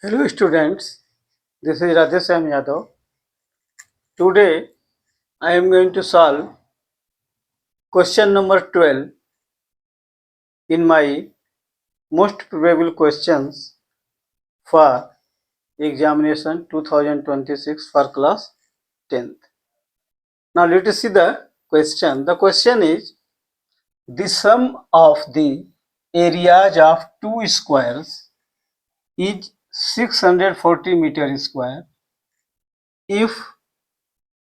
Hello students, this is Radheshyam Yadav. Today I am going to solve question number 12 in my most probable questions for examination 2026 for class 10th. Now let us see the question. The question is the sum of the areas of two squares is 640 meter square if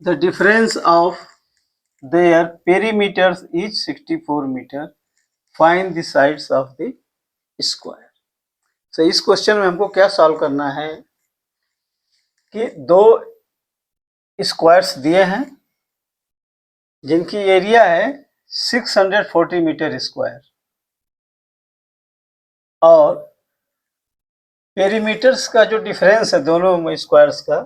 the difference of their perimeters is 64 meter. Find the sides of the square. So इस question में हमको क्या solve करना है कि दो squares दिए हैं जिनकी एरिया है 640 मीटर स्क्वायर और पेरीमीटर्स का जो डिफरेंस है दोनों स्क्वायर्स का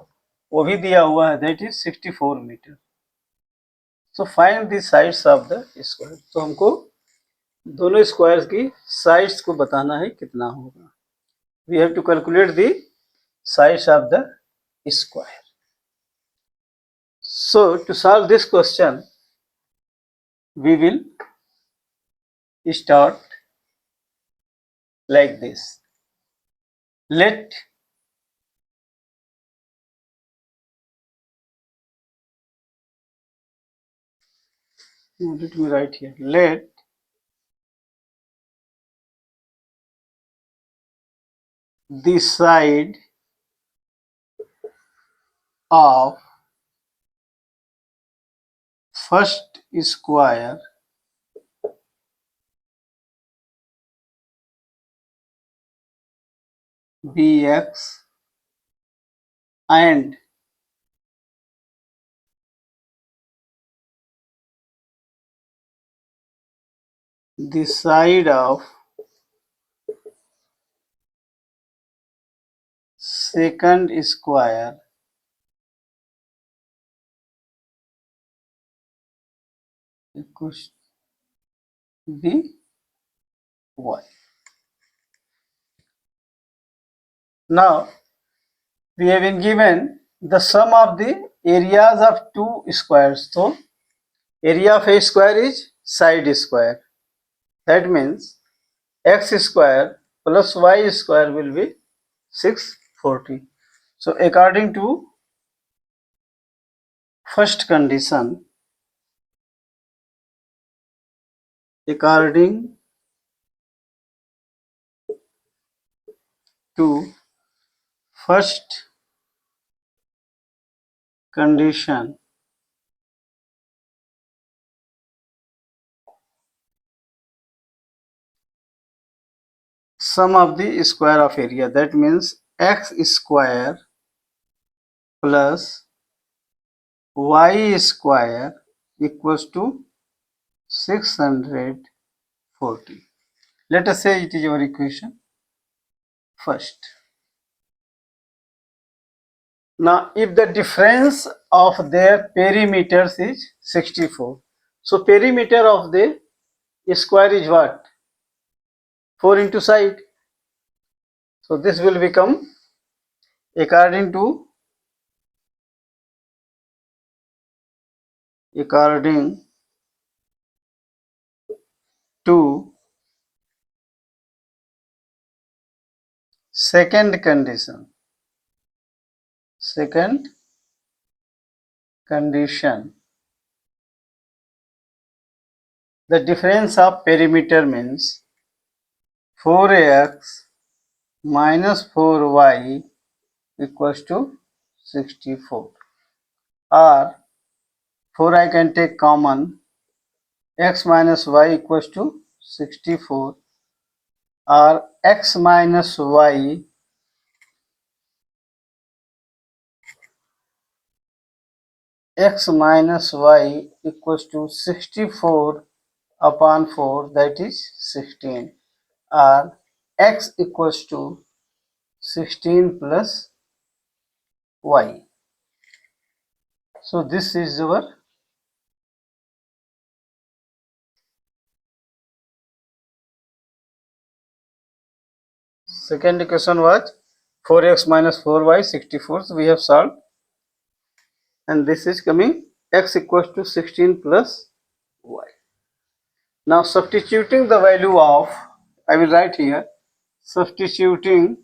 वो भी दिया हुआ है, that is 64 metre. So find the sides of the square. तो हमको दोनों स्क्वायर्स की साइड्स को बताना है कितना होगा. We have to calculate the sides of the square. So to solve this question, we will start like this. Let me write here. Let the side of first square be x and the side of second square equals be y. Now we have been given the sum of the areas of two squares. So area of a square is side square. That means x square plus y square will be 640. So according to first condition, according to first condition, sum of the square of area, that means x square plus y square equals to 640. Let us say it is our equation first. Now if the difference of their perimeters is 64, so perimeter of the square is what? 4 into side. So this will become, according to second condition, the difference of perimeter means 4x minus 4y equals to 64, or 4 I can take common, x minus y equals to 64, or x minus y equals to 64 upon 4, that is 16, or x equals to 16 plus y. So this is our second equation was 4x minus 4y 64. So we have solved, and this is coming x equals to 16 plus y. Now substituting the value of, I will write here, substituting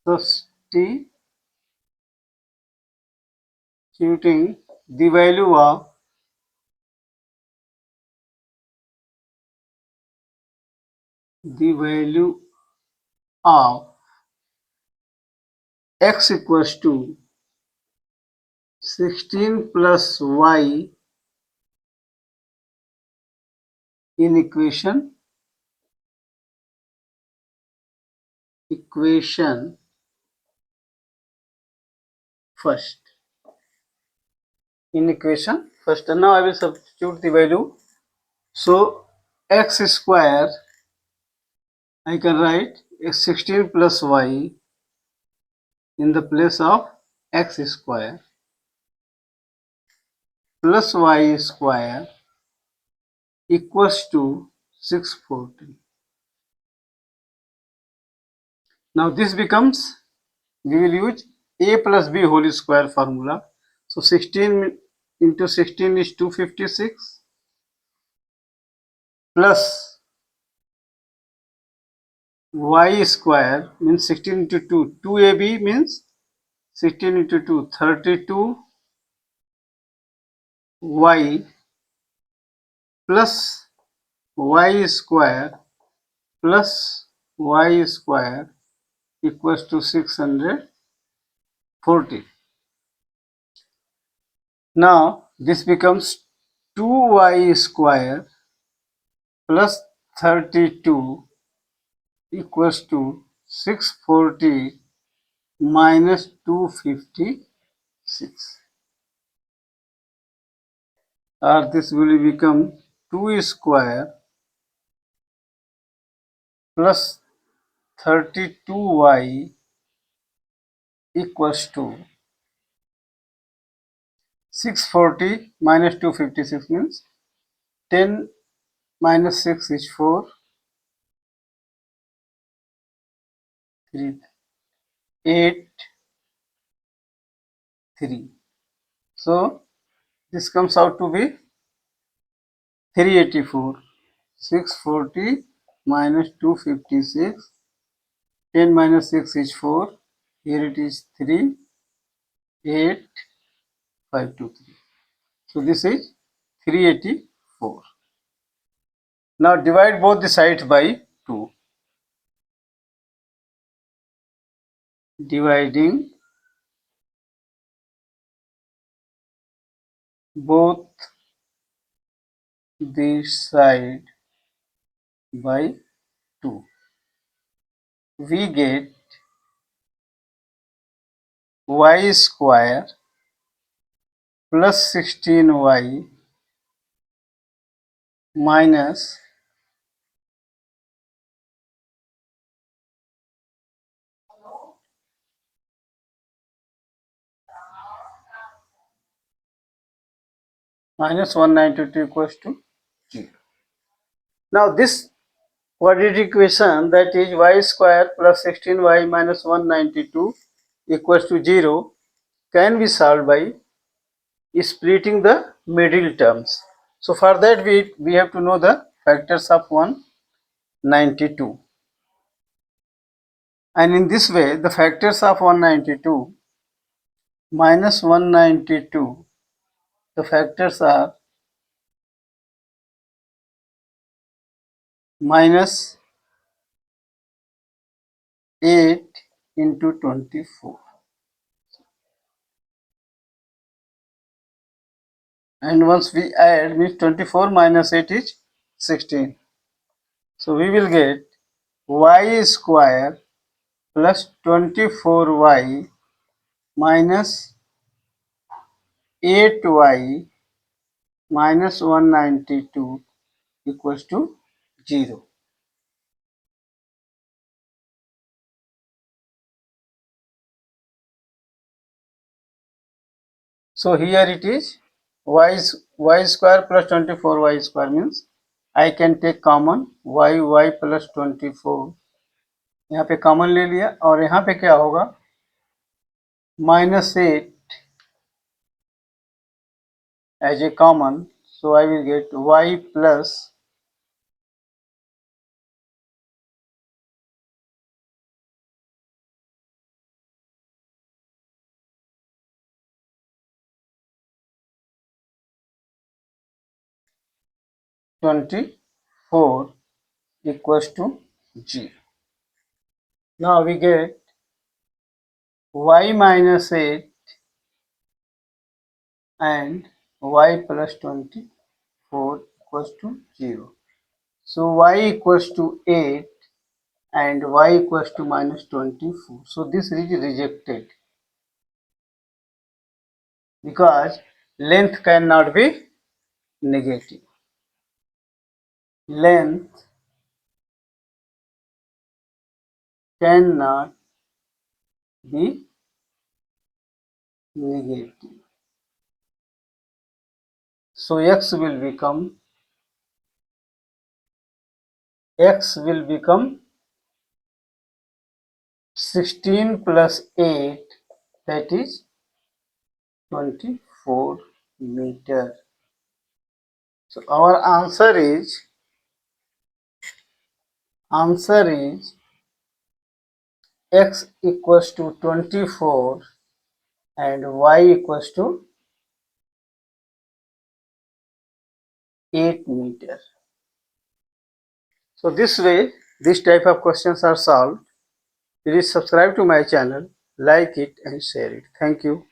the value of x equals to 16 plus y in equation first. In equation first, and now I will substitute the value. So x square, I can write 16 plus y in the place of x square plus y square equals to 640. Now this becomes, we will use a plus b whole square formula. So 16 into 16 is 256 plus y square means 16 into 2, 2ab means 16 into 2, 32 y plus y square plus y square equals to 640. Now this becomes 2y square plus 32 equals to 640 minus 256, or this will become 2 square plus 32y equals to 640 minus 256 means 10 minus 6 is 4, 3, 8, 3. So this comes out to be 384. 640 minus 256, 10 minus 6 is 4, here it is 3, 8, 5, 2, 3. So this is 384. Now divide both the sides by 2. Dividing both the side by 2, we get y square plus 16y minus minus 192 equals to 0. Now this quadratic equation, that is y square plus 16y minus 192 equals to 0, can be solved by splitting the middle terms. So for that we have to know the factors of 192, and in this way the factors of 192 minus 192, the factors are minus 8 into 24, and once we add means 24 minus 8 is 16. So we will get y square plus 24y minus 8y minus 192 equals to 0. So here it is y square plus 24y square means I can take common y plus 24 यहाँ पे common ले लिया और यहाँ पे क्या होगा, -8 as a common, so I will get y plus (24) equals to g. Now we get y minus 8 and y plus 24 equals to 0. So y equals to 8 and y equals to minus 24. So this is rejected because length cannot be negative. Length cannot be negative. So x will become 16 plus 8, that is 24 meter. So our answer is x equals to 24 and y equals to 8 meter. So this way, this type of questions are solved. Please subscribe to my channel, like it and share it. Thank you.